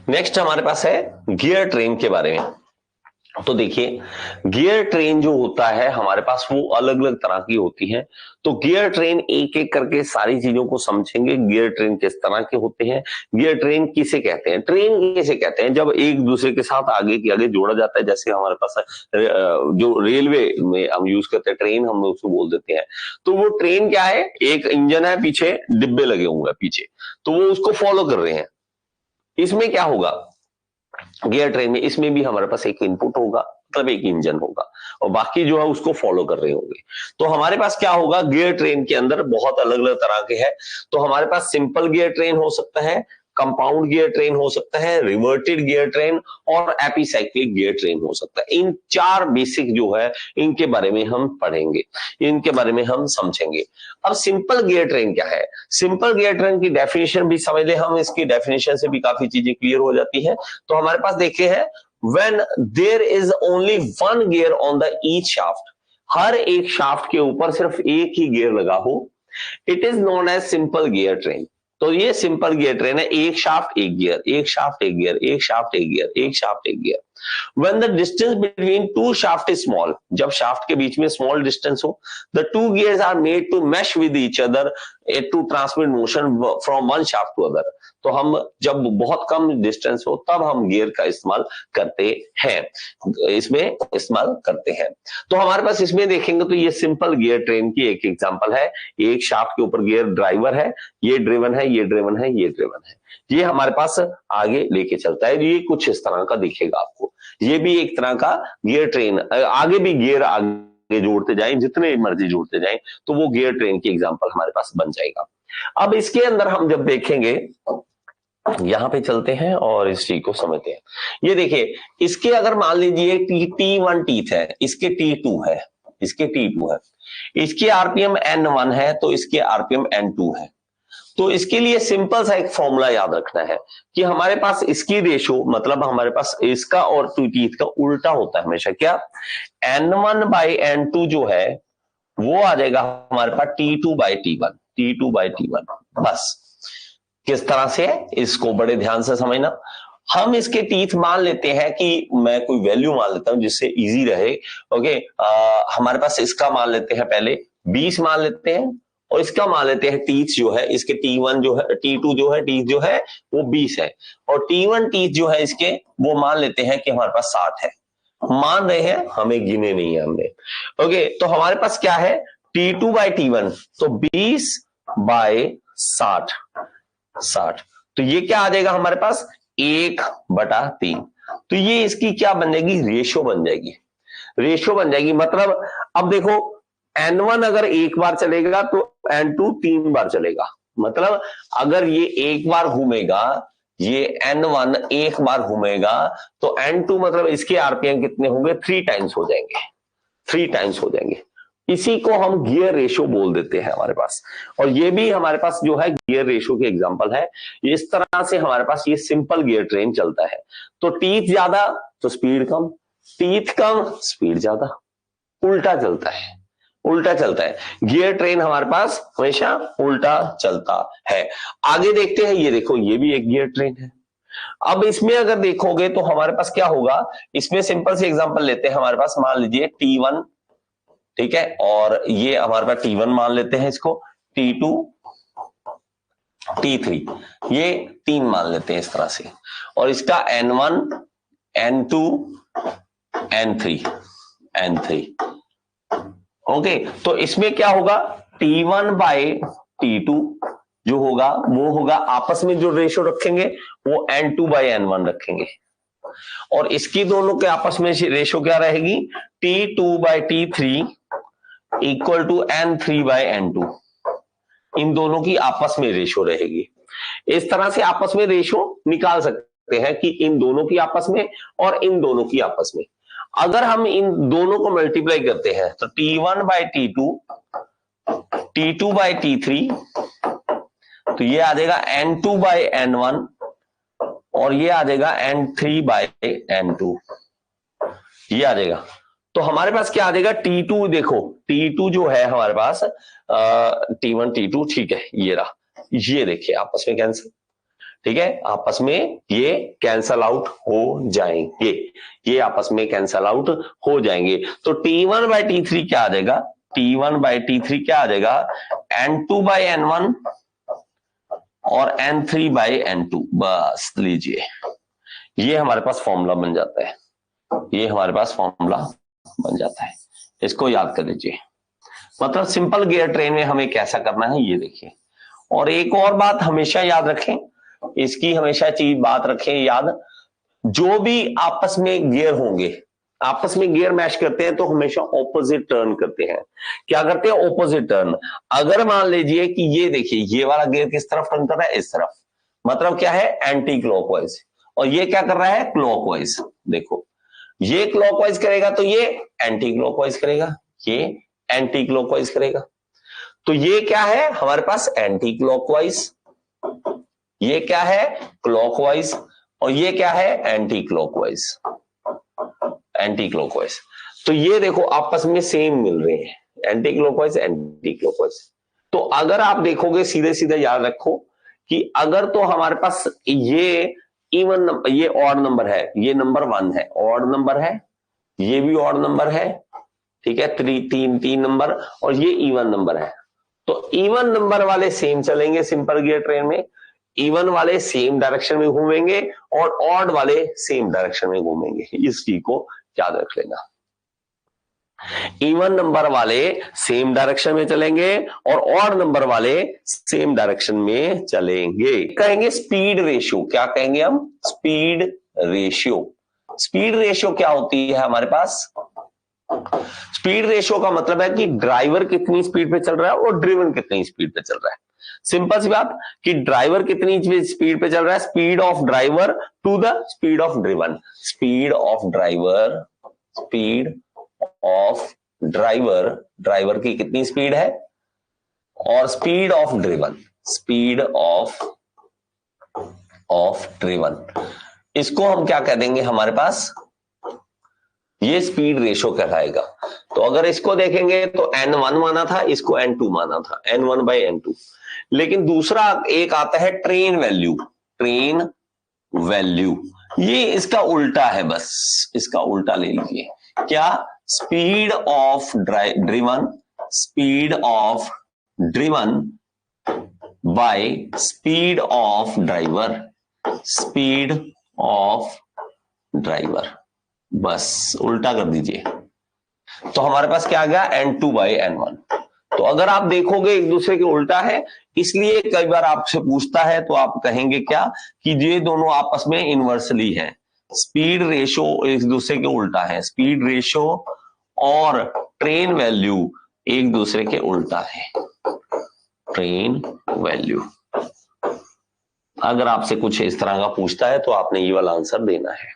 Next हमारे पास है gear train के बारे में। तो देखिए, गियर ट्रेन जो होता है हमारे पास वो अलग अलग तरह की होती है। तो गियर ट्रेन एक एक करके सारी चीजों को समझेंगे। गियर ट्रेन किस तरह के होते हैं, गियर ट्रेन किसे कहते हैं, ट्रेन किसे कहते हैं जब एक दूसरे के साथ आगे की आगे जोड़ा जाता है। जैसे हमारे पास जो रेलवे में हम यूज करते हैं ट्रेन, हम उसको बोल देते हैं। तो वो ट्रेन क्या है, एक इंजन है, पीछे डिब्बे लगे हुए हैं पीछे, तो वो उसको फॉलो कर रहे हैं। इसमें क्या होगा, गियर ट्रेन में इसमें भी हमारे पास एक इनपुट होगा, मतलब एक इंजन होगा, और बाकी जो है उसको फॉलो कर रहे होंगे। तो हमारे पास क्या होगा, गियर ट्रेन के अंदर बहुत अलग अलग तरह के हैं। तो हमारे पास सिंपल गियर ट्रेन हो सकता है, कंपाउंड गियर ट्रेन हो सकता है, रिवर्टेड गियर ट्रेन और एपिसाइक्लिक गियर ट्रेन हो सकता है। इन चार बेसिक जो है इनके बारे में हम पढ़ेंगे, इनके बारे में हम समझेंगे। अब सिंपल गियर ट्रेन क्या है, सिंपल गियर ट्रेन की डेफिनेशन भी समझ ले हम, इसकी डेफिनेशन से भी काफी चीजें क्लियर हो जाती है। तो हमारे पास देखिए है, when there is only one gear on the each shaft, हर एक शाफ्ट के ऊपर सिर्फ एक ही गियर लगा हो, it is known as simple gear train. तो ये सिंपल गियर ट्रेन है, एक शाफ्ट एक गियर, एक शाफ्ट एक गियर, एक शाफ्ट एक गियर, एक शाफ्ट एक gear. When the distance between two shaft is small, जब शाफ्ट के बीच में स्मॉल डिस्टेंस हो, the two gears are made to mesh with each other to transmit motion from one shaft to other। तो हम जब बहुत कम distance हो तब हम गियर का इस्तेमाल करते हैं, इसमें इस्तेमाल करते हैं। तो हमारे पास इसमें देखेंगे तो ये सिंपल गियर ट्रेन की एक एग्जांपल है। एक शाफ्ट के ऊपर गियर ड्राइवर है, ये ड्रिवन है, ये ड्रिवन है, ये ड्रिवन है, ये हमारे पास आगे लेके चलता है। ये कुछ इस तरह का दिखेगा आपको, ये भी एक तरह का गियर ट्रेन। आगे भी गियर आगे जोड़ते जाएं, जितने मर्जी जोड़ते जाएं, तो वो गियर ट्रेन की एग्जांपल हमारे पास बन जाएगा। अब इसके अंदर हम जब देखेंगे, यहां पे चलते हैं और इस चीज को समझते हैं। ये देखिए, इसके अगर मान लीजिए T1 टीथ है, इसके T2 है, इसके T2 है, इसके आरपीएम N1 है, तो इसके आरपीएम N2 है। तो इसके लिए सिंपल सा एक फॉर्मूला याद रखना है कि हमारे पास इसकी रेशो, मतलब हमारे पास इसका और टीथ का उल्टा होता है हमेशा। क्या, N1/N2 जो है वो आ जाएगा हमारे पास T2/T1, T2/T1। बस किस तरह से है इसको बड़े ध्यान से समझना। हम इसके टीथ मान लेते हैं कि मैं कोई वैल्यू मान लेता हूं जिससे इजी रहे। ओके, हमारे पास इसका मान लेते हैं, पहले 20 मान लेते हैं, और इसका मान लेते हैं टीथ जो है इसके T1 जो है, T2 जो है, टीथ जो है वो 20 है, और T1 टीथ जो है इसके वो मान लेते हैं कि हमारे पास 60 है। मान रहे हैं, हमें गिने नहीं है हमने। ओके, तो हमारे पास क्या है, T2/T1, तो 20/60, 60। तो ये क्या आ जाएगा हमारे पास, 1/3। तो ये इसकी क्या बन जाएगी, रेशो बन जाएगी, रेशो बन जाएगी। मतलब अब देखो, N1 अगर एक बार चलेगा तो N2 3 बार चलेगा। मतलब अगर ये एक बार घूमेगा, ये N1 एक बार घूमेगा, तो N2 मतलब इसके आरपीएम कितने होंगे, 3 टाइम्स हो जाएंगे, 3 टाइम्स हो जाएंगे। इसी को हम गियर रेशो बोल देते हैं हमारे पास। और ये भी हमारे पास जो है गियर रेशो की एग्जांपल है। इस तरह से हमारे पास ये सिंपल गियर ट्रेन चलता है। तो टीथ ज्यादा तो स्पीड कम, टीथ कम स्पीड ज्यादा, उल्टा चलता है, उल्टा चलता है। गियर ट्रेन हमारे पास हमेशा उल्टा चलता है। आगे देखते हैं, ये देखो, ये भी एक गियर ट्रेन है। अब इसमें अगर देखोगे तो हमारे पास क्या होगा, इसमें सिंपल से एग्जांपल लेते हैं। हमारे पास मान लीजिए T1, ठीक है, और ये हमारे पास T1 मान लेते हैं, इसको T2, T3, ये 3 मान लेते हैं इस तरह से, और इसका N1, N2, N3, N3। Okay, तो इसमें क्या होगा, T1/T2 जो होगा वो होगा, आपस में जो रेशो रखेंगे वो N2/N1 रखेंगे, और इसकी दोनों के आपस में रेशो क्या रहेगी, T2/T3 इक्वल टू N3/N2। इन दोनों की आपस में रेशो रहेगी। इस तरह से आपस में रेशो निकाल सकते हैं कि इन दोनों की आपस में और इन दोनों की आपस में। अगर हम इन दोनों को मल्टीप्लाई करते हैं तो T1/T2, T2/T3, तो ये आ जाएगा N2/N1, और ये आ जाएगा N3/N2, ये आ जाएगा। तो हमारे पास क्या आ जाएगा, T2, देखो T2 जो है हमारे पास T1 T2, ठीक है, ये रहा, ये देखिए आपस में कैंसिल। ठीक है, आपस में ये कैंसल आउट हो जाएंगे, ये आपस में कैंसल आउट हो जाएंगे। तो T1/T3 क्या आ जाएगा, T1/T3 क्या आ जाएगा, N2/N1 और N3/N2। बस लीजिए, ये हमारे पास फॉर्मूला बन जाता है, ये हमारे पास फॉर्मूला बन जाता है, इसको याद कर लीजिए। मतलब सिंपल गियर ट्रेन में हमें कैसा करना है ये देखिए। और एक और बात हमेशा याद रखें, इसकी हमेशा चीज बात रखें याद, जो भी आपस में गियर होंगे, आपस में गियर मैच करते हैं तो हमेशा ऑपोजिट टर्न करते हैं। क्या करते हैं, ऑपोजिट टर्न। अगर मान लीजिए कि ये देखिए, ये वाला गियर किस तरफ टर्न कर रहा है, इस तरफ, मतलब क्या है, एंटी क्लॉकवाइज, और ये क्या कर रहा है, क्लॉकवाइज। देखो, ये क्लॉकवाइज करेगा तो ये एंटी क्लॉकवाइज करेगा, ये एंटी क्लॉकवाइज करेगा। तो ये क्या है हमारे पास, एंटी क्लॉकवाइज, ये क्या है, क्लॉकवाइज, और ये क्या है, एंटी क्लॉकवाइज, एंटी क्लॉकवाइज। तो ये देखो आपस में सेम मिल रहे हैं, एंटी क्लॉकवाइज एंटी क्लॉकवाइज। तो अगर आप देखोगे, सीधे सीधे याद रखो कि अगर तो हमारे पास ये इवन नंबर, ये ऑड नंबर है, ये नंबर 1 है, ऑड नंबर है, ये भी ऑड नंबर है, ठीक है, तीन नंबर, और ये इवन नंबर है। तो इवन नंबर वाले सेम चलेंगे सिंपल गियर ट्रेन में, इवन वाले सेम डायरेक्शन में घूमेंगे, और ऑड वाले सेम डायरेक्शन में घूमेंगे। इस चीज को याद रख लेना, इवन नंबर वाले सेम डायरेक्शन में चलेंगे और ऑड नंबर वाले सेम डायरेक्शन में चलेंगे। कहेंगे स्पीड रेशियो, क्या कहेंगे हम, स्पीड रेशियो। स्पीड रेशियो क्या होती है हमारे पास, स्पीड रेशियो का मतलब है कि ड्राइवर कितनी स्पीड पे चल रहा है और ड्रिवन कितनी स्पीड पे चल रहा है। सिंपल सी बात कि ड्राइवर कितनी स्पीड पे चल रहा है, speed of driver to the speed of driven, speed of driver, speed of driver, driver की कितनी स्पीड है, और speed of driven, speed of driven. इसको हम क्या कह देंगे हमारे पास, ये स्पीड रेशियो कहलाएगा। तो अगर इसको देखेंगे तो N1 माना था, इसको N2 माना था, N1/N2। लेकिन दूसरा एक आता है ट्रेन वैल्यू, ट्रेन वैल्यू, ये इसका उल्टा है, बस इसका उल्टा ले लीजिए। क्या, speed of driven, speed of driven by speed of driver, speed of driver, बस उल्टा कर दीजिए। तो हमारे पास क्या आ गया, N2/N1। तो अगर आप देखोगे एक दूसरे के उल्टा है, इसलिए कई बार आपसे पूछता है तो आप कहेंगे क्या, कि ये दोनों आपस में इनवर्सली है, स्पीड रेशियो एक दूसरे के उल्टा है, स्पीड रेशियो और ट्रेन वैल्यू एक दूसरे के उल्टा है, ट्रेन वैल्यू। अगर आपसे कुछ इस तरह का पूछता है तो आपने ये वाला आंसर देना है।